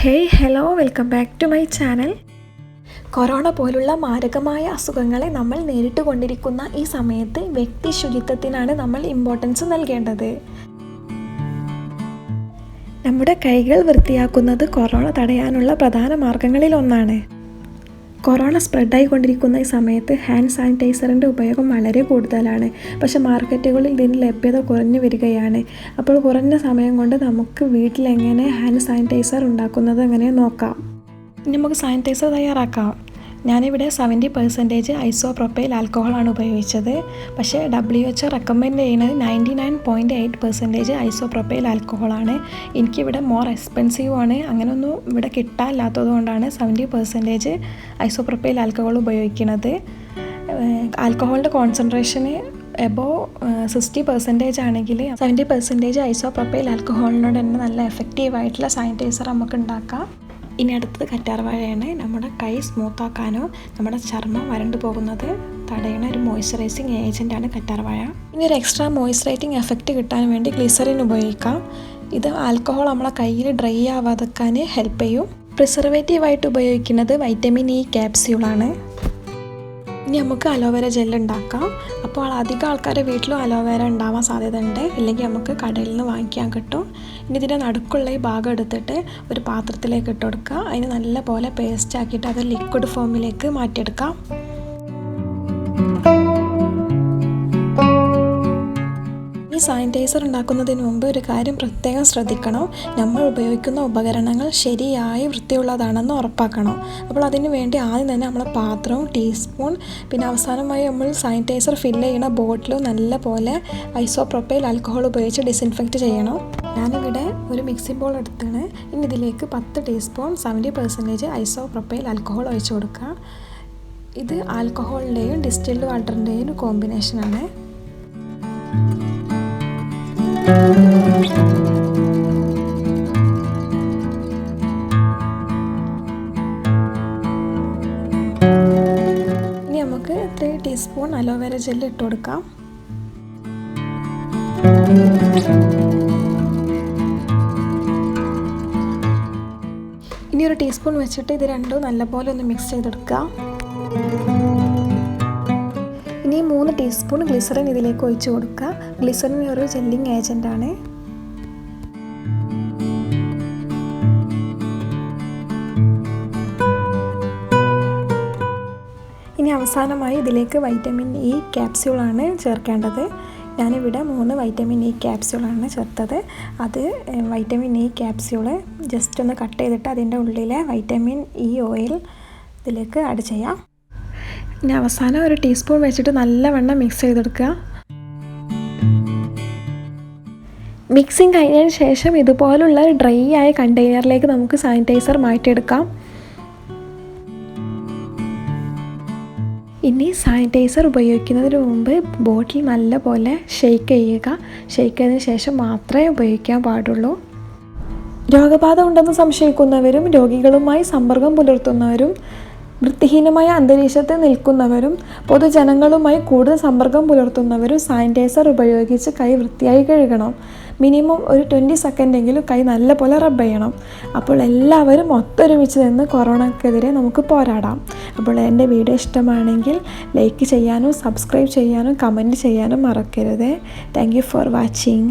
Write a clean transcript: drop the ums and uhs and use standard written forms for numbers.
Hey hello welcome back to my channel. Corona പോലുള്ള മാരകമായ അസുഖങ്ങളെ നമ്മൾ നേരിട്ട് കൊണ്ടിരിക്കുന്ന ഈ സമയത്ത് വ്യക്തി ശുചിത്വത്തിനാണ് നമ്മൾ ഇമ്പോർട്ടൻസ് നൽകേണ്ടത്. നമ്മുടെ കൈകൾ വൃത്തിയാക്കുന്നത് കൊറോണ തടയാനുള്ള പ്രധാന മാർഗങ്ങളിൽ ഒന്നാണ്. കൊറോണ സ്പ്രെഡായിക്കൊണ്ടിരിക്കുന്ന ഈ സമയത്ത് ഹാൻഡ് സാനിറ്റൈസറിൻ്റെ ഉപയോഗം വളരെ കൂടുതലാണ്. പക്ഷേ മാർക്കറ്റുകളിൽ ഇതിന് ലഭ്യത കുറഞ്ഞു വരികയാണ്. അപ്പോൾ കുറഞ്ഞ സമയം കൊണ്ട് നമുക്ക് വീട്ടിലെങ്ങനെ ഹാൻഡ് സാനിറ്റൈസർ ഉണ്ടാക്കുന്നത് എങ്ങനെ നോക്കാം. ഇനി നമുക്ക് സാനിറ്റൈസർ തയ്യാറാക്കാം. ഞാനിവിടെ 70% ഐസോപ്രോപ്പൈൽ ആൽക്കഹോളാണ് ഉപയോഗിച്ചത്. പക്ഷേ WHO റെക്കമെൻഡ് ചെയ്യുന്നത് 99.8% ഐസോപ്രോപ്പൈൽ ആൽക്കഹോളാണ്. എനിക്കിവിടെ മോർ എക്സ്പെൻസീവ് ആണ്, അങ്ങനെയൊന്നും ഇവിടെ കിട്ടാനില്ലാത്തത് കൊണ്ടാണ് 70% ഐസോപ്രോപ്പൈൽ ആൽക്കഹോൾ ഉപയോഗിക്കുന്നത്. ആൽക്കഹോളിൻ്റെ കോൺസെൻട്രേഷന് എബോവ് 60% ആണെങ്കിൽ 70% ഐസോപ്രോപ്പൈൽ ആൽക്കഹോളിനോട് തന്നെ നല്ല എഫക്റ്റീവായിട്ടുള്ള സാനിറ്റൈസർ നമുക്ക് ഉണ്ടാക്കാം. ഇനി അടുത്തത് കറ്റാർവാഴയാണ്. നമ്മുടെ കൈ സ്മൂത്താക്കാനോ നമ്മുടെ ചർമ്മം വരണ്ടു പോകുന്നത് തടയുന്ന ഒരു മോയ്സ്ചറൈസിങ് ഏജൻറ്റാണ് കറ്റാർവാഴ. ഇനി ഒരു എക്സ്ട്രാ മോയ്സ്ചറൈസിങ് എഫക്റ്റ് കിട്ടാൻ വേണ്ടി ഗ്ലിസറിൻ ഉപയോഗിക്കാം. ഇത് ആൽക്കഹോൾ നമ്മളെ കയ്യിൽ ഡ്രൈ ആവാതെക്കാൻ ഹെൽപ്പ് ചെയ്യും. പ്രിസർവേറ്റീവായിട്ട് ഉപയോഗിക്കുന്നത് വൈറ്റമിൻ ഇ ക്യാപ്സ്യൂളാണ്. ഇനി നമുക്ക് അലോവേര ജെല്ല് ഉണ്ടാക്കാം. അപ്പോൾ അധികം ആൾക്കാരുടെ വീട്ടിലും അലോവേര ഉണ്ടാവാൻ സാധ്യതയുണ്ട്, ഇല്ലെങ്കിൽ നമുക്ക് കടയിൽ നിന്ന് വാങ്ങിക്കാൻ കിട്ടും. ഇനി ഇതിൻ്റെ നടുക്കുള്ള ഈ ഭാഗം എടുത്തിട്ട് ഒരു പാത്രത്തിലേക്ക് ഇട്ട് കൊടുക്കുക. അതിന് നല്ല പോലെ പേസ്റ്റ് ആക്കിയിട്ട് അത് ലിക്വിഡ് ഫോമിലേക്ക് മാറ്റിയെടുക്കാം. ഈ സാനിറ്റൈസർ ഉണ്ടാക്കുന്നതിന് മുമ്പ് ഒരു കാര്യം പ്രത്യേകം ശ്രദ്ധിക്കണം. നമ്മൾ ഉപയോഗിക്കുന്ന ഉപകരണങ്ങൾ ശരിയായി വൃത്തിയുള്ളതാണെന്ന് ഉറപ്പാക്കണം. അപ്പോൾ അതിന് വേണ്ടി ആദ്യം തന്നെ നമ്മൾ പാത്രവും ടീസ്പൂൺ, പിന്നെ അവസാനമായി നമ്മൾ സാനിറ്റൈസർ ഫില്ല് ചെയ്യുന്ന ബോട്ടിലും നല്ല പോലെ ഐസോപ്രോപ്പൈൽ ആൽക്കഹോൾ ഉപയോഗിച്ച് ഡിസിൻഫെക്റ്റ് ചെയ്യണം. ഞാനിവിടെ ഒരു മിക്സിംഗ് ബോൾ എടുത്താണ്. ഇനി ഇതിലേക്ക് 10 ടീസ്പൂൺ 70% ഐസോപ്രോപ്പൈൽ ആൽക്കഹോൾ ഒഴിച്ചു കൊടുക്കുക. ഇത് ആൽക്കഹോളിൻ്റെയും ഡിസ്റ്റിൽഡ് വാട്ടറിൻ്റെയും ഒരു കോമ്പിനേഷനാണ്. ഇനി നമുക്ക് 3 ടീസ്പൂൺ അലോവേര ജെല്ല് ഇട്ട് കൊടുക്കാം. ഇനി ഒരു ടീസ്പൂൺ വെച്ചിട്ട് ഇത് രണ്ടും നല്ലപോലെ ഒന്ന് മിക്സ് ചെയ്തെടുക്കാം. ഇനി 3 ടീസ്പൂൺ ഗ്ലിസറിൻ ഇതിലേക്ക് ഒഴിച്ച് കൊടുക്കുക. ഗ്ലിസറിൻ ഒരു ജെല്ലിങ് ഏജൻ്റാണ്. ഇനി അവസാനമായി ഇതിലേക്ക് വൈറ്റമിൻ ഇ ക്യാപ്സ്യൂളാണ് ചേർക്കേണ്ടത്. ഞാനിവിടെ 3 വൈറ്റമിൻ ഇ ക്യാപ്സ്യൂളാണ് ചേർത്തത്. അത് വൈറ്റമിൻ ഇ ക്യാപ്സ്യൂള് ജസ്റ്റ് ഒന്ന് കട്ട് ചെയ്തിട്ട് അതിൻ്റെ ഉള്ളിലെ വൈറ്റമിൻ ഇ ഓയിൽ ഇതിലേക്ക് ആഡ് ചെയ്യാം. ഇനി അവസാനം ഒരു ടീസ്പൂൺ വെച്ചിട്ട് നല്ലവണ്ണം മിക്സ് ചെയ്തെടുക്കുക. മിക്സിങ് കഴിഞ്ഞതിന് ശേഷം ഇതുപോലുള്ള ഡ്രൈ ആയ കണ്ടെയ്നറിലേക്ക് നമുക്ക് സാനിറ്റൈസർ മാറ്റിയെടുക്കാം. ഇനി സാനിറ്റൈസർ ഉപയോഗിക്കുന്നതിന് മുമ്പ് ബോട്ടിൽ നല്ലപോലെ ഷെയ്ക്ക് ചെയ്യുക. ഷെയ്ക്ക് ചെയ്തതിന് ശേഷം മാത്രമേ ഉപയോഗിക്കാൻ പാടുള്ളൂ. രോഗബാധ ഉണ്ടെന്ന് സംശയിക്കുന്നവരും രോഗികളുമായി സമ്പർക്കം പുലർത്തുന്നവരും വൃത്തിഹീനമായ അന്തരീക്ഷത്തിൽ നിൽക്കുന്നവരും പൊതുജനങ്ങളുമായി കൂടുതൽ സമ്പർക്കം പുലർത്തുന്നവരും സാനിറ്റൈസർ ഉപയോഗിച്ച് കൈ വൃത്തിയായി കഴുകണം. മിനിമം ഒരു 20 സെക്കൻഡെങ്കിലും കൈ നല്ലപോലെ റബ്ബ് ചെയ്യണം. അപ്പോൾ എല്ലാവരും ഒത്തൊരുമിച്ച് നിന്ന് കൊറോണക്കെതിരെ നമുക്ക് പോരാടാം. അപ്പോൾ എൻ്റെ വീഡിയോ ഇഷ്ടമാണെങ്കിൽ ലൈക്ക് ചെയ്യാനും സബ്സ്ക്രൈബ് ചെയ്യാനും കമൻറ്റ് ചെയ്യാനും മറക്കരുത്. Thank you for watching.